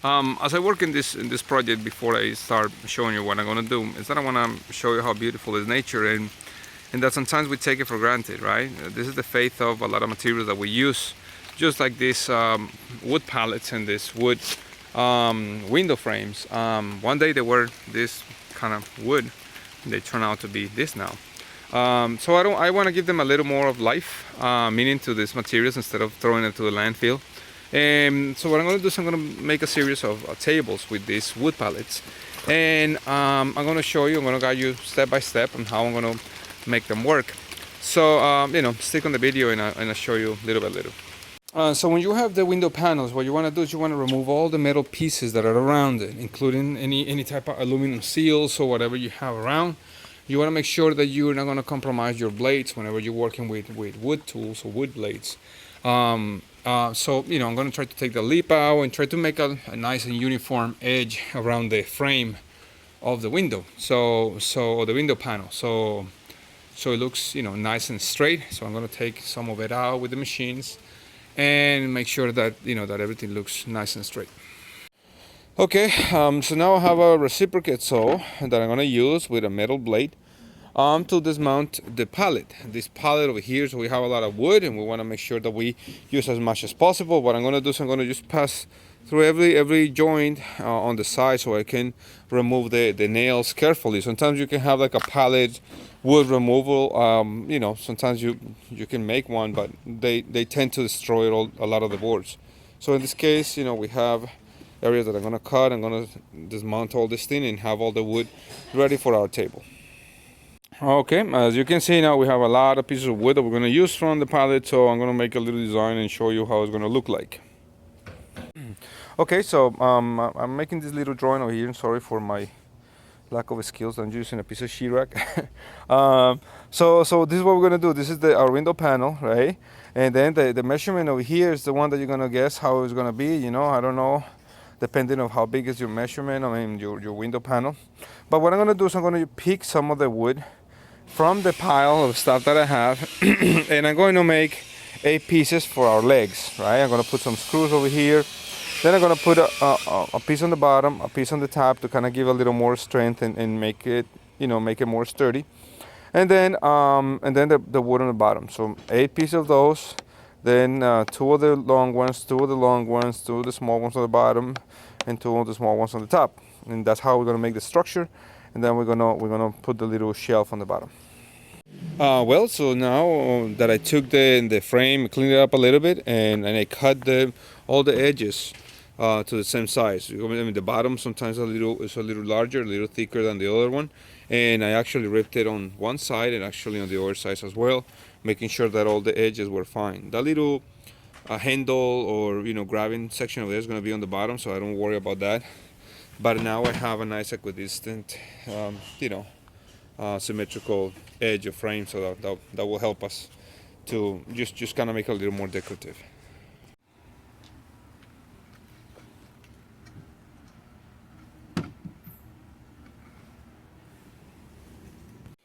As I work in this project, before I start showing you what I'm gonna do, is that I wanna show you how beautiful is nature, and that sometimes we take it for granted, right? This is the faith of a lot of materials that we use, just like these wood pallets and this wood window frames. One day they were this kind of wood, they turn out to be this now. So I want to give them a little more of life, meaning to these materials instead of throwing it to the landfill. And so what I'm going to do is I'm going to make a series of tables with these wood pallets, and I'm going to show you, I'm going to guide you step by step on how I'm going to make them work. So stick on the video, and I'll show you little by little. So when you have the window panels, what you want to do is you want to remove all the metal pieces that are around it, including any type of aluminum seals or whatever you have around. You want to make sure that you're not going to compromise your blades whenever you're working with wood tools or wood blades. So I'm going to try to take the lip out and try to make a nice and uniform edge around the frame of the window, so the window panel, so it looks nice and straight. So I'm going to take some of it out with the machines and make sure that that everything looks nice and straight. Okay, so now I have a reciprocate saw that I'm going to use with a metal blade to dismount the pallet. This pallet over here, so we have a lot of wood and we want to make sure that we use as much as possible. What I'm going to do is I'm going to just pass through every joint on the side, so I can remove the nails carefully. Sometimes you can have like a pallet wood removal, sometimes you can make one, but they tend to destroy a lot of the boards. So in this case, we have areas that I'm going to cut. I'm going to dismount all this thing and have all the wood ready for our table. Okay, as you can see now, we have a lot of pieces of wood that we're going to use from the pallet, so I'm going to make a little design and show you how it's going to look like. Okay, so I'm making this little drawing over here. Sorry for my lack of skills. I'm using a piece of sheetrock. So this is what we're going to do. This is our window panel, right? And then the measurement over here is the one that you're going to guess how it's going to be. I don't know, depending on how big is your measurement, your window panel. But what I'm going to do is I'm going to pick some of the wood from the pile of stuff that I have and I'm going to make 8 pieces for our legs, right? I'm going to put some screws over here, then I'm going to put a piece on the bottom, a piece on the top to kind of give a little more strength and make it more sturdy, and then the wood on the bottom. So 8 pieces of those, then 2 of the long ones, 2 of the long ones, 2 of the small ones on the bottom, and 2 of the small ones on the top. And that's how we're going to make the structure. And then we're gonna put the little shelf on the bottom. Well, so now that I took the frame, cleaned it up a little bit, and I cut all the edges to the same size. The bottom sometimes is a little larger, a little thicker than the other one, and I actually ripped it on one side and actually on the other side as well, making sure that all the edges were fine. That little handle or grabbing section of it is going to be on the bottom, so I don't worry about that. But now I have a nice equidistant, symmetrical edge of frame, so that will help us to just kind of make it a little more decorative.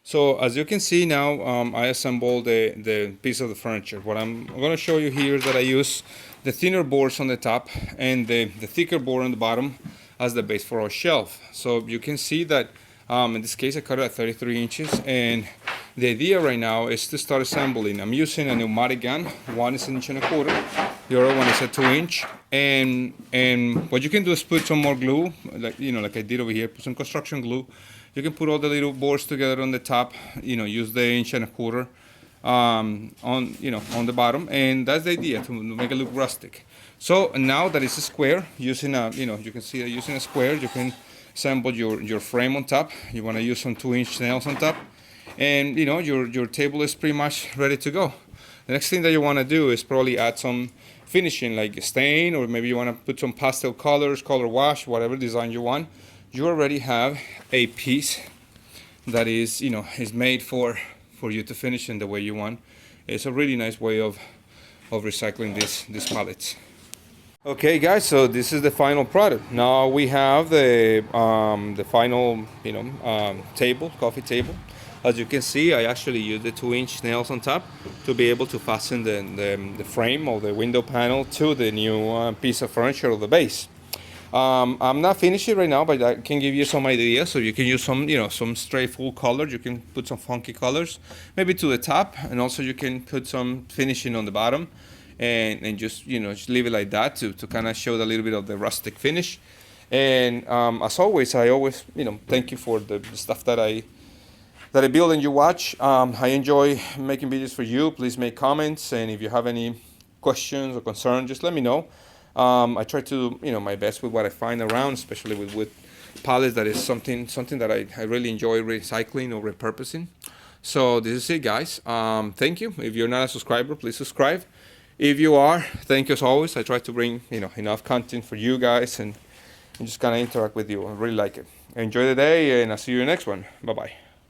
So as you can see now, I assembled the piece of the furniture. What I'm going to show you here is that I use the thinner boards on the top and the thicker board on the bottom as the base for our shelf. So you can see that in this case I cut it at 33 inches, and the idea right now is to start assembling. I'm using a pneumatic gun. One is 1.25 inches, the other one is a 2-inch, and what you can do is put some more glue, like I did over here, put some construction glue. You can put all the little boards together on the top, use the 1.25 inches on the bottom, and that's the idea, to make it look rustic. So now that it's a square, using you can see that using a square, you can assemble your frame on top. You want to use some 2-inch nails on top, and your table is pretty much ready to go. The next thing that you want to do is probably add some finishing, like a stain, or maybe you want to put some pastel colors, color wash, whatever design you want. You already have a piece that is is made for you to finish in the way you want. It's a really nice way of recycling these pallets. Okay guys, so this is the final product. Now we have the final coffee table. As you can see, I actually used the 2-inch nails on top to be able to fasten the frame of the window panel to the new piece of furniture of the base. I'm not finished it right now, but I can give you some ideas. So you can use some, some straight full colors. You can put some funky colors, maybe to the top, and also you can put some finishing on the bottom, and just just leave it like that to kind of show a little bit of the rustic finish. And as always, I always thank you for the stuff that I build and you watch. I enjoy making videos for you. Please make comments, and if you have any questions or concerns, just let me know. I try to do my best with what I find around, especially with pallets. That is something that I really enjoy recycling or repurposing. So this is it, guys. Thank you. If you're not a subscriber, please subscribe. If you are, thank you as always. I try to bring enough content for you guys and just kind of interact with you. I really like it. Enjoy the day, and I'll see you in the next one. Bye bye.